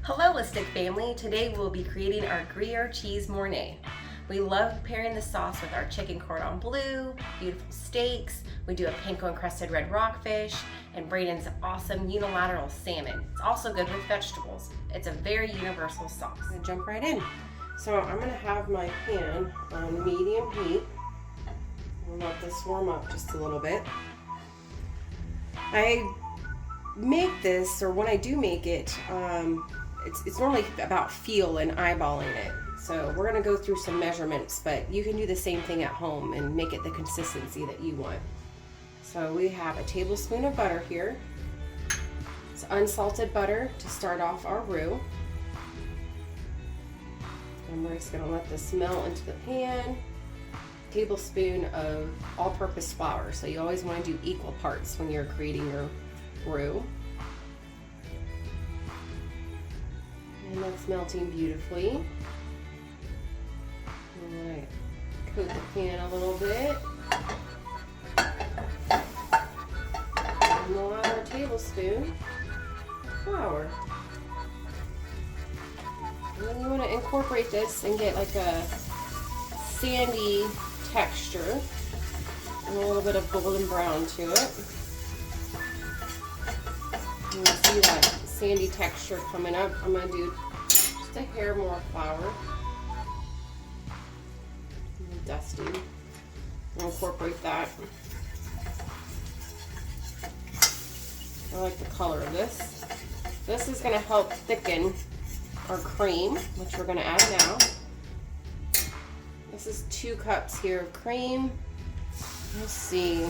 Hello Stick family, today we'll be creating our Gruyere Cheese Mornay. We love pairing the sauce with our chicken cordon bleu, beautiful steaks, we do a panko encrusted red rockfish, and Braden's awesome unilateral salmon. It's also good with vegetables. It's a very universal sauce. I'm gonna jump right in. So I'm gonna have my pan on medium heat. I'll let this warm up just a little bit. I make this, or when I do make it, it's normally about feel and eyeballing it. So we're gonna go through some measurements, but you can do the same thing at home and make it the consistency that you want. So we have a tablespoon of butter here. It's unsalted butter to start off our roux. And we're just gonna let this melt into the pan. Tablespoon of all-purpose flour. So you always wanna do equal parts when you're creating your roux. And that's melting beautifully. Alright, coat the pan a little bit. And we'll add our tablespoon of flour. And then you want to incorporate this and get like a sandy texture and a little bit of golden brown to it. And you see that sandy texture coming up. I'm going to do just a hair more flour. And dusting. I'll incorporate that. I like the color of this. This is going to help thicken our cream, which we're going to add now. This is 2 cups here of cream. Let's see.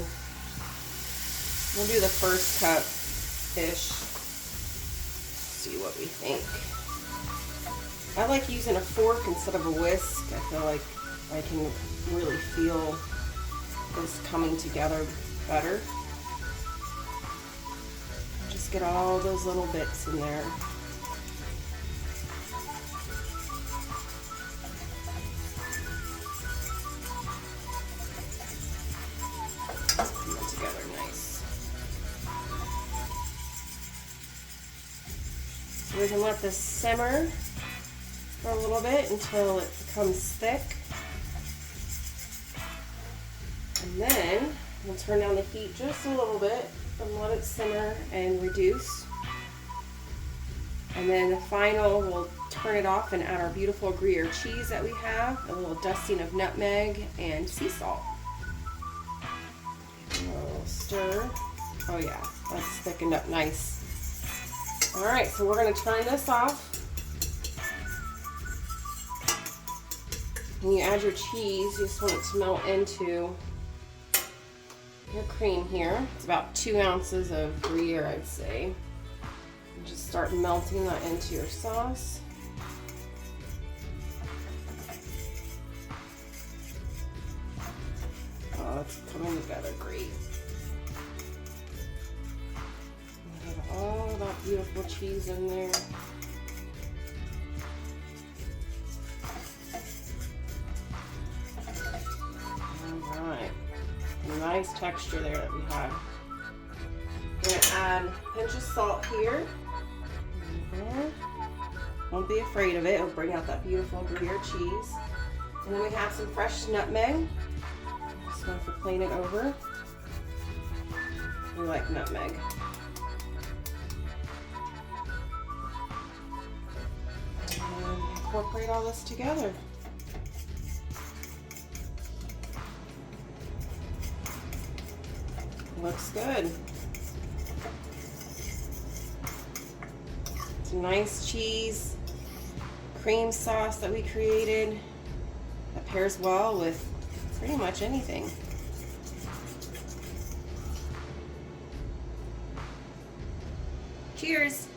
We'll do the first cup-ish. See what we think. I like using a fork instead of a whisk. I feel like I can really feel this coming together better. Just get all those little bits in there. It's coming together nice. So we can let this simmer for a little bit until it becomes thick. And then we'll turn down the heat just a little bit and let it simmer and reduce. And then the final, we'll turn it off and add our beautiful Gruyere cheese that we have, a little dusting of nutmeg and sea salt. A little stir. Oh yeah, that's thickened up nice. Alright, so we're going to turn this off. When you add your cheese, you just want it to melt into your cream here. It's about 2 ounces of Gruyere, I'd say. And just start melting that into your sauce. Oh, it's coming together great. Have all that beautiful cheese in there. Alright. Nice texture there that we have. I'm going to add a pinch of salt here. Don't be afraid of it. It'll bring out that beautiful Gruyere cheese. And then we have some fresh nutmeg. Just want to plane it over. We like nutmeg. And incorporate all this together. Looks good. It's a nice cheese cream sauce that we created that pairs well with pretty much anything. Cheers!